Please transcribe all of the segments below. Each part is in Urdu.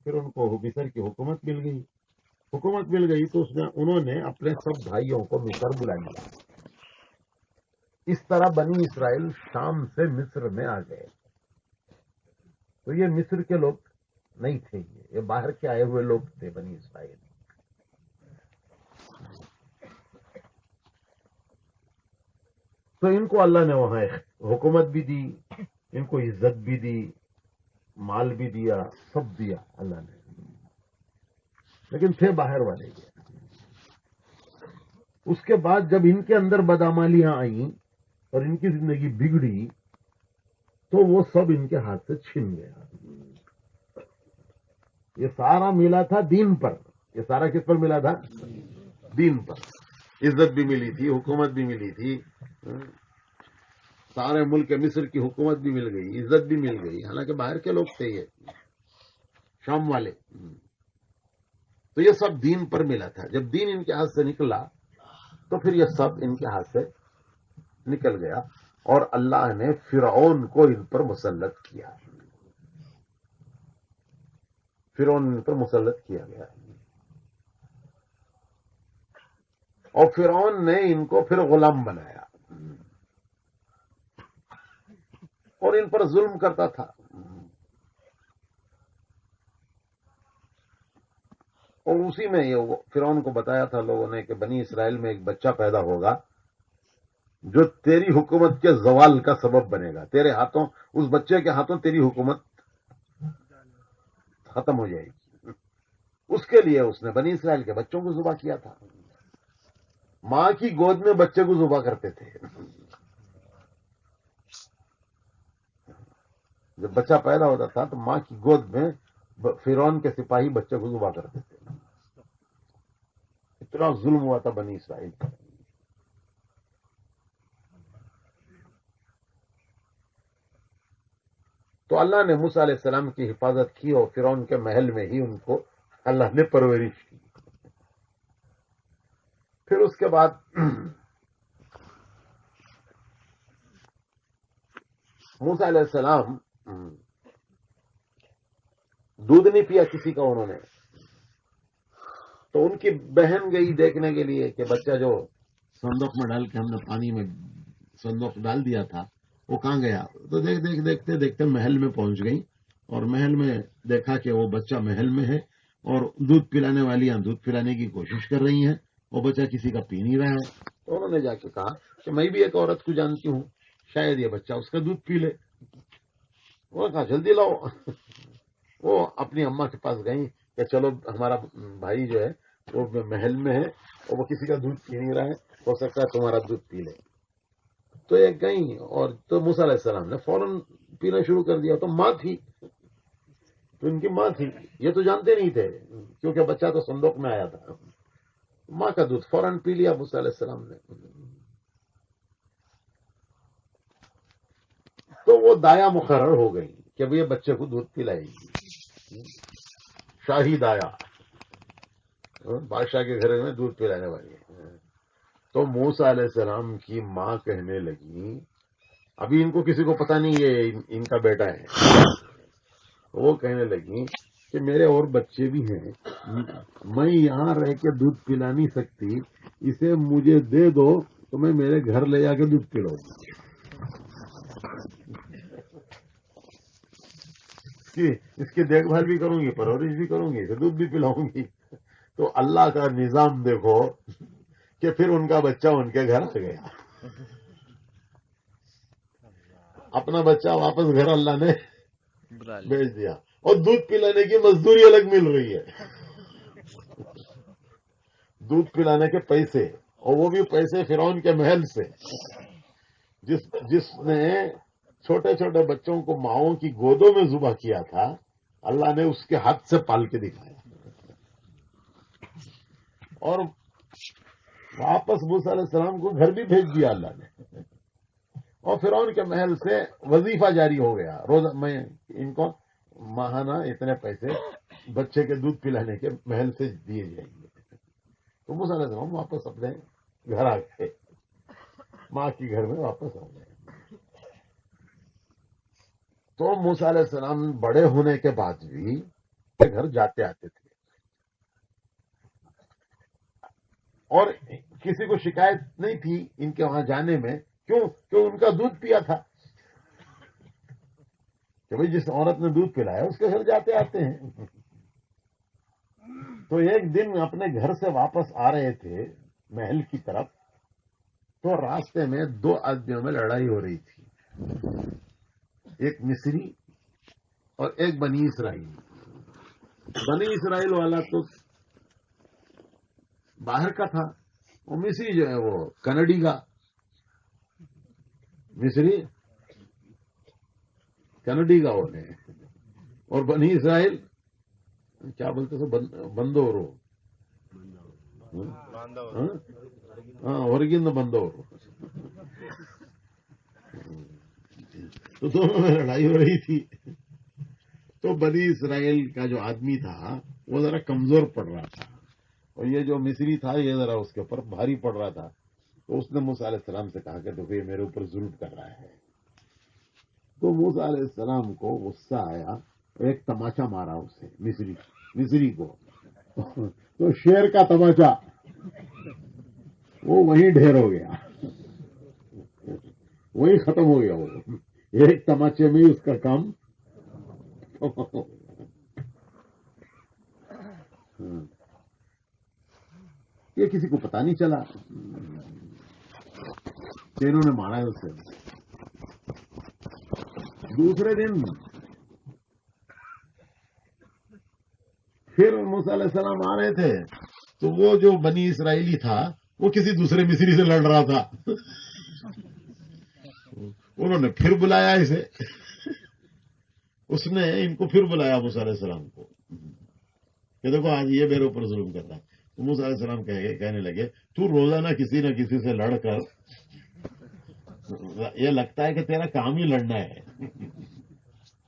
پھر ان کو مصر کی حکومت مل گئی. حکومت مل گئی تو انہوں نے اپنے سب بھائیوں کو مصر بلا لیا. اس طرح بنی اسرائیل شام سے مصر میں آ گئے. تو یہ مصر کے لوگ نہیں تھے، یہ باہر کے آئے ہوئے لوگ تھے بنی اسرائیل. تو ان کو اللہ نے وہاں حکومت بھی دی، ان کو عزت بھی دی، مال بھی دیا، سب دیا اللہ نے. لیکن تھے باہر والے یہ. اس کے بعد جب ان کے اندر بدعمالیاں آئیں اور ان کی زندگی بگڑی تو وہ سب ان کے ہاتھ سے چھن گیا. یہ سارا ملا تھا دین پر. یہ سارا کس پر ملا تھا؟ دین پر. عزت بھی ملی تھی، حکومت بھی ملی تھی، سارے ملک مصر کی حکومت بھی مل گئی، عزت بھی مل گئی، حالانکہ باہر کے لوگ تھے یہ شام والے. تو یہ سب دین پر ملا تھا. جب دین ان کے ہاتھ سے نکلا تو پھر یہ سب ان کے ہاتھ سے نکل گیا اور اللہ نے فرعون کو ان پر مسلط کیا. فرعون ان پر مسلط کیا گیا اور فرعون نے ان کو پھر غلام بنایا اور ان پر ظلم کرتا تھا. اور اسی میں یہ فرعون کو بتایا تھا لوگوں نے کہ بنی اسرائیل میں ایک بچہ پیدا ہوگا جو تیری حکومت کے زوال کا سبب بنے گا. تیرے ہاتھوں، اس بچے کے ہاتھوں تیری حکومت ختم ہو جائے گی. اس کے لیے اس نے بنی اسرائیل کے بچوں کو ذبح کیا تھا. ماں کی گود میں بچے کو ذبح کرتے تھے. جب بچہ پیدا ہوتا تھا تو ماں کی گود میں فرعون کے سپاہی بچے کو ذبح کرتے تھے. اتنا ظلم ہوا تھا بنی اسرائیل پر. تو اللہ نے موسیٰ علیہ السلام کی حفاظت کی اور فرعون کے محل میں ہی ان کو اللہ نے پرورش کی. پھر اس کے بعد موسیٰ علیہ السلام دودھ نہیں پیا کسی کا انہوں نے. تو ان کی بہن گئی دیکھنے کے لیے کہ بچہ جو صندوق میں ڈال کے ہم نے پانی میں صندوق ڈال دیا تھا وہ کہاں گیا. تو دیکھتے دیکھتے محل میں پہنچ گئی اور محل میں دیکھا کہ وہ بچہ محل میں ہے اور دودھ پلانے والیاں دودھ پلانے کی کوشش کر رہی ہیں. وہ بچہ کسی کا پی نہیں رہا ہے. تو انہوں نے جا کے کہا کہ میں بھی ایک عورت کو جانتی ہوں، شاید یہ بچہ اس کا دودھ پی لے. وہ کہا جلدی لاؤ. وہ اپنی اماں کے پاس گئی کہ چلو ہمارا بھائی جو ہے وہ محل میں ہے اور وہ کسی کا دودھ پی نہیں رہا ہے، ہو سکتا ہے تمہارا دودھ پی لے. تو ایک گئی اور تو موسیٰ علیہ السلام نے فوراً پینا شروع کر دیا. تو ماں تھی، تو ان کی ماں تھی. یہ تو جانتے نہیں تھے کیونکہ بچہ تو صندوق میں آیا تھا. ماں کا دودھ فوراً پی لیا موسیٰ علیہ السلام نے. تو وہ دایا مقرر ہو گئی کہ اب یہ بچے کو دودھ پلائے گی. شاہی دایا، بادشاہ کے گھر میں دودھ پلانے والی. تو موسیٰ علیہ السلام کی ماں کہنے لگی، ابھی ان کو کسی کو پتا نہیں یہ ان کا بیٹا ہے. وہ کہنے لگی کہ میرے اور بچے بھی ہیں، میں یہاں رہ کے دودھ پلا نہیں سکتی، اسے مجھے دے دو تو میں میرے گھر لے جا کے دودھ پلاؤں. اس کی دیکھ بھال بھی کروں گی، پرورش بھی کروں گی، اسے دودھ بھی پلاؤں گی. تو اللہ کا نظام دیکھو کہ پھر ان کا بچہ ان کے گھر آ گیا. اپنا بچہ واپس گھر اللہ نے بھیج دیا اور دودھ پلانے کی مزدوری الگ مل رہی ہے. دودھ پلانے کے پیسے، اور وہ بھی پیسے فرعون کے محل سے. جس نے چھوٹے چھوٹے بچوں کو ماؤں کی گودوں میں ذبح کیا تھا، اللہ نے اس کے ہاتھ سے پال کے دکھایا. اور واپس موسیٰ علیہ السلام کو گھر بھی بھیج دیا اللہ نے. اور فرعون کے محل سے وظیفہ جاری ہو گیا، روز میں ان کو ماہانہ اتنے پیسے بچے کے دودھ پلانے کے محل سے دیے جائیں گے. تو موسیٰ علیہ السلام واپس اپنے گھر آ گئے، ماں کے گھر میں واپس آ گئے. تو موسیٰ علیہ السلام بڑے ہونے کے بعد بھی کے گھر جاتے آتے تھے اور کسی کو شکایت نہیں تھی ان کے وہاں جانے میں. کیوں؟ ان کا دودھ پیا تھا کہ بھائی جس عورت نے دودھ پلایا اس کے گھر جاتے آتے ہیں. تو ایک دن اپنے گھر سے واپس آ رہے تھے محل کی طرف، تو راستے میں دو آدمیوں میں لڑائی ہو رہی تھی، ایک مصری اور ایک بنی اسرائیل. بنی اسرائیل والا تو باہر کا تھا، وہ مصری جو ہے وہ کنڈی کا. مصری کنڈی کا ہونے، اور بنی اسرائیل کیا بولتے تھے، بندورو. ہاں ورگند بندورو. تو دونوں میں لڑائی ہو رہی تھی. تو بنی اسرائیل کا جو آدمی تھا وہ ذرا کمزور پڑ رہا تھا، اور یہ جو مصری تھا یہ ذرا اس کے اوپر بھاری پڑ رہا تھا. تو اس نے موسیٰ علیہ السلام سے کہا کہ دیکھو یہ میرے اوپر ظلم کر رہا ہے. تو موسیٰ علیہ السلام کو غصہ آیا، ایک تماچا مارا اسے مصری کو. تو شیر کا تماچا وہ وہیں ڈھیر ہو گیا، وہیں ختم ہو گیا. وہ ایک تماچے میں ہی اس کا کام. یہ کسی کو پتا نہیں چلا کہ انہوں نے مارا ہے اسے. دوسرے دن پھر موسیٰ علیہ السلام آ رہے تھے، تو وہ جو بنی اسرائیلی تھا وہ کسی دوسرے مصری سے لڑ رہا تھا. انہوں نے پھر بلایا اسے، اس نے ان کو پھر بلایا موسیٰ علیہ السلام کو کہ دیکھو آج یہ میرے اوپر ظلم کر رہا ہے. تو موسیٰ علیہ السلام کہنے لگے تو روزانہ کسی نہ کسی سے لڑ کر یہ لگتا ہے کہ تیرا کام ہی لڑنا ہے.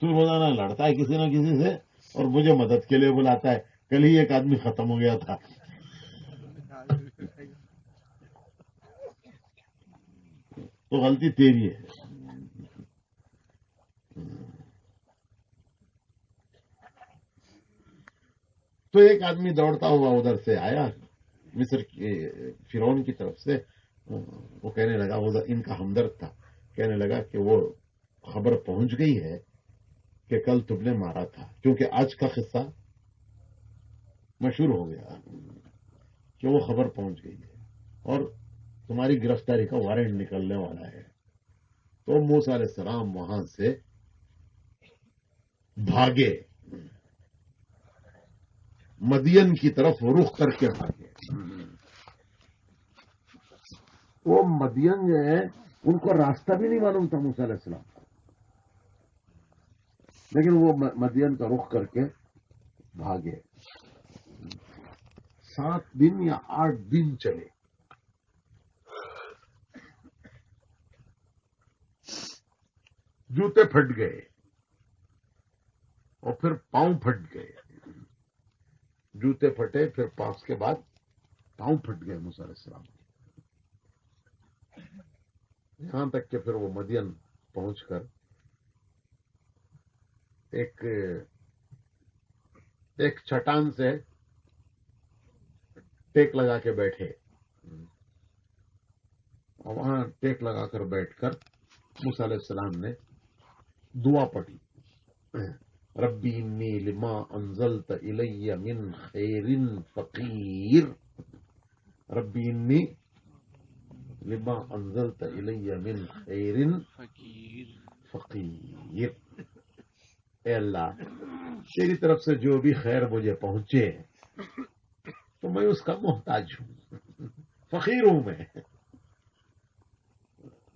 تو روزانہ لڑتا ہے کسی نہ کسی سے اور مجھے مدد کے لیے بلاتا ہے. کل ہی ایک آدمی ختم ہو گیا تھا. تو غلطی تیری ہے. تو ایک آدمی دوڑتا ہوا ادھر سے آیا مصر کی فرعون کی طرف سے. وہ کہنے لگا، وہ ان کا ہمدرد تھا، کہنے لگا کہ وہ خبر پہنچ گئی ہے کہ کل تم نے مارا تھا، کیونکہ آج کا قصہ مشہور ہو گیا کہ وہ خبر پہنچ گئی ہے اور تمہاری گرفتاری کا وارنٹ نکلنے والا ہے. تو موسیٰ علیہ السلام وہاں سے بھاگے، مدین کی طرف رخ کر کے بھاگے. وہ مدین جو ہے ان کو راستہ بھی نہیں معلوم تھا موسیٰ علیہ السلام کو، لیکن وہ مدین کا رخ کر کے بھاگے. 7 دن یا 8 دن چلے. جوتے پھٹ گئے اور پھر پاؤں پھٹ گئے. جوتے پھٹے، پھر پاس کے بعد پاؤں پھٹ گئے موسیٰ علیہ السلام. یہاں تک کہ پھر وہ مدین پہنچ کر ایک چٹان سے ٹیک لگا کے بیٹھے، اور وہاں ٹیک لگا کر بیٹھ کر موسیٰ علیہ السلام نے دعا پڑھی. ربی انی لما انزلت الی من خیر فقیر. ربی انی لما انزلت الی من خیر فقیر. اے اللہ، تیری طرف سے جو بھی خیر مجھے پہنچے تو میں اس کا محتاج ہوں، فقیر ہوں میں.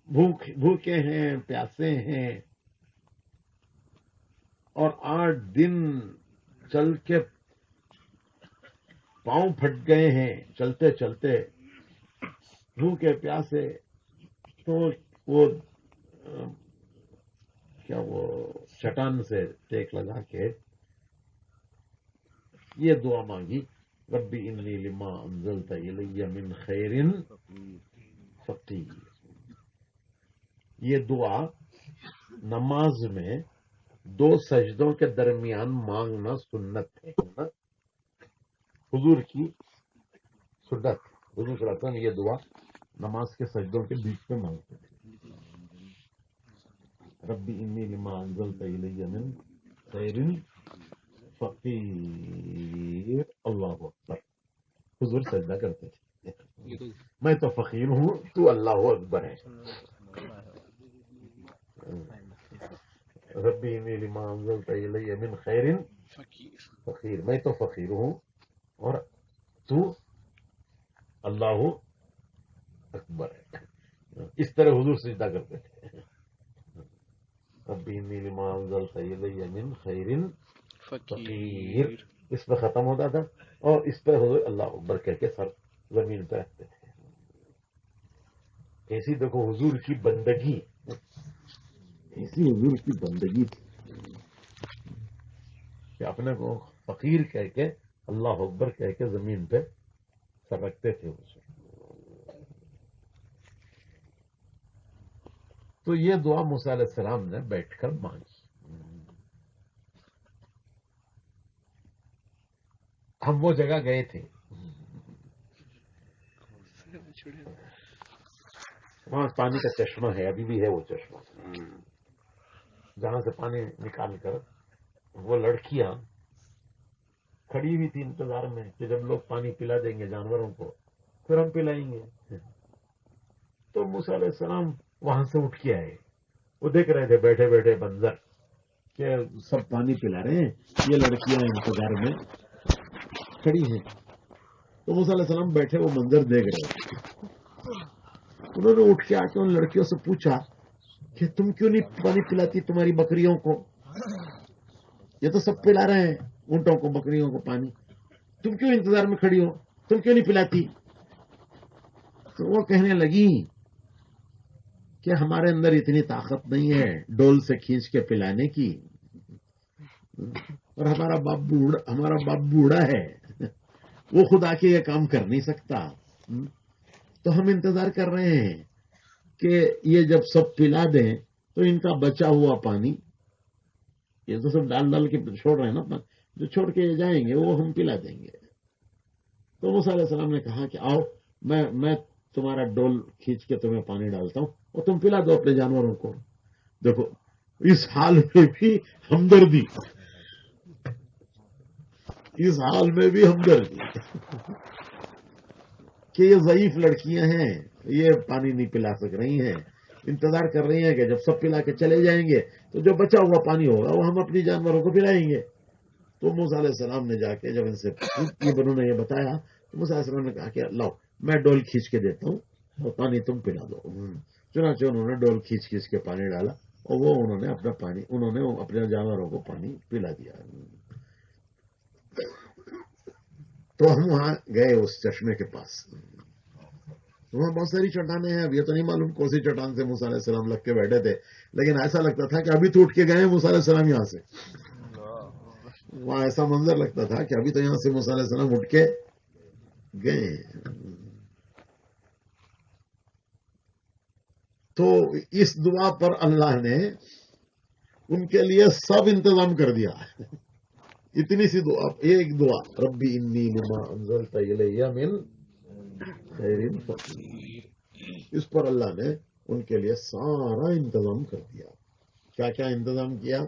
بھوکے ہیں، پیاسے ہیں، اور 8 دن چل کے پاؤں پھٹ گئے ہیں چلتے چلتے، بھوکے پیاسے. تو وہ چٹان سے ٹیک لگا کے یہ دعا مانگی، ربی انی لما انزلت الی من خیر فقیر. یہ دعا نماز میں دو سجدوں کے درمیان مانگنا سنت ہے نا، حضور کی سنت. حضور صلی اللہ علیہ وسلم یہ دعا نماز کے سجدوں کے بیچ میں مانگتے تھے. ربی انی لما انزلت الی من خیر فقیر اللہ اکبر. حضور سجدہ کرتے تھے. میں تو فقیر ہوں، تو اللہ اکبر ہے. ربی انی لما انزلت الی من خیر فقیر، میں تو فقیر ہوں اور تو اللہ اکبر ہے. اس طرح حضور سجدہ کرتے تھے. ربی انی لما انزلت الی من خیر فقیر، اس پہ ختم ہوتا تھا اور اس پہ حضور اللہ اکبر کہہ کے سر زمین پہ رکھتے تھے. ایسی دیکھو حضور کی بندگی، ایسی حضور کی بندگی تھی کہ اپنے کو فقیر کہہ کے اللہ اکبر کہہ کے زمین پہ سر رکھتے تھے حضور. تو یہ دعا موسیٰ علیہ السلام نے بیٹھ کر مانگی. ہم وہ جگہ گئے تھے، وہاں پانی کا چشمہ ہے، ابھی بھی ہے وہ چشمہ، جہاں سے پانی نکال کر وہ لڑکیاں کھڑی ہوئی تھی انتظار میں کہ جب لوگ پانی پلا دیں گے جانوروں کو پھر ہم پلائیں گے. تو موسیٰ علیہ السلام وہاں سے اٹھ کے آئے. وہ دیکھ رہے تھے بیٹھے بیٹھے منظر کہ سب پانی پلا رہے ہیں، یہ لڑکیاں انتظار میں کھڑی ہیں. تو موسیٰ علیہ السلام بیٹھے وہ منظر دیکھ رہے تھے. انہوں نے اٹھ کے آ کے ان لڑکیوں سے پوچھا کہ تم کیوں نہیں پانی پلاتی تمہاری بکریوں کو؟ یہ تو سب پلا رہے ہیں اونٹوں کو بکریوں کو پانی، تم کیوں انتظار میں کھڑی ہو، تم کیوں نہیں پلاتی؟ تو وہ کہنے لگی کہ ہمارے اندر اتنی طاقت نہیں ہے ڈول سے کھینچ کے پلانے کی، اور ہمارا باپ بوڑھا ہے، وہ خود آ کے یہ کام کر نہیں سکتا. تو ہم انتظار کر رہے ہیں کہ یہ جب سب پلا دیں تو ان کا بچا ہوا پانی، یہ تو سب ڈال کے چھوڑ رہے ہیں نا، جو چھوڑ کے یہ جائیں گے وہ ہم پلا دیں گے. تو موسیٰ علیہ السلام نے کہا کہ آؤ میں تمہارا ڈول کھینچ کے تمہیں پانی ڈالتا ہوں اور تم پلا دو اپنے جانوروں کو. دیکھو اس حال میں بھی ہمدردی، اس حال میں بھی ہمدردی کہ یہ ضعیف لڑکیاں ہیں، یہ پانی نہیں پلا سک رہی ہیں، انتظار کر رہی ہیں کہ جب سب پلا کے چلے جائیں گے تو جو بچا ہوا پانی ہوگا وہ ہم اپنی جانوروں کو پلائیں گے. تو موسیٰ علیہ السلام نے جا کے جب ان سے انہوں نے یہ بتایا تو موسیٰ علیہ السلام نے کہا کہ لاؤ میں ڈول کھینچ کے دیتا ہوں اور پانی تم پلا دو. چنانچہ انہوں نے ڈول کھینچ کے پانی ڈالا اور وہ انہوں نے اپنے جانوروں کو پانی پلا دیا. تو ہم وہاں گئے اس چشمے کے پاس. وہاں بہت ساری چٹانیں ہیں، اب یہ تو نہیں معلوم کون سی چٹان سے موسیٰ علیہ السلام لگ کے بیٹھے تھے، لیکن ایسا لگتا تھا کہ ابھی تو اٹھ کے گئے موسیٰ علیہ السلام یہاں سے. وہاں ایسا منظر لگتا تھا کہ ابھی تو یہاں سے موسیٰ علیہ السلام اٹھ کے گئے. تو اس دعا پر اللہ نے ان کے لیے سب انتظام کر دیا. اتنی سی دعا، ایک دعا ربی انی لما انزلت الی من خیر فقیر، اس پر اللہ نے ان کے لیے سارا انتظام کر دیا. کیا کیا انتظام کیا؟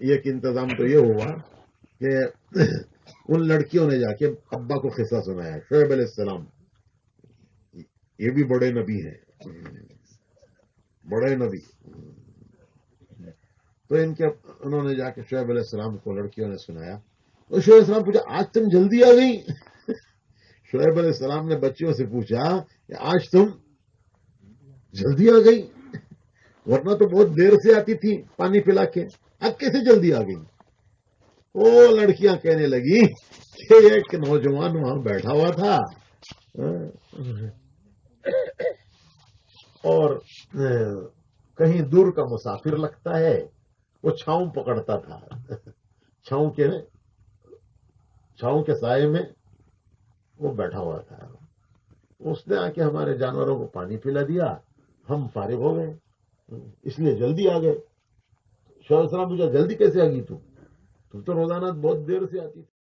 ایک انتظام تو یہ ہوا کہ ان لڑکیوں نے جا کے ابا کو قصہ سنایا. شعیب علیہ السلام یہ بھی بڑے نبی ہیں، بڑے نبی. تو انہوں نے جا کے شعیب علیہ السلام کو لڑکیوں نے سنایا. تو شعیب علیہ السلام پوچھا آج تم جلدی آ گئی؟ شعیب علیہ السلام نے بچیوں سے پوچھا کہ آج تم جلدی آ گئی، ورنہ تو بہت دیر سے آتی تھی پانی پلا کے، اب کیسے جلدی آ گئی؟ وہ لڑکیاں کہنے لگی کہ ایک نوجوان وہاں بیٹھا ہوا تھا اور کہیں دور کا مسافر لگتا ہے، وہ چھاؤں پکڑتا تھا، چھاؤں کے سائے میں وہ بیٹھا ہوا تھا. اس نے آ کے ہمارے جانوروں کو پانی پلا دیا، ہم فارغ ہو گئے، اس لیے جلدی آ گئے. شوہر السلام پوچھا جلدی کیسے آ گئی تو تو روزانہ بہت دیر سے آتی تھی.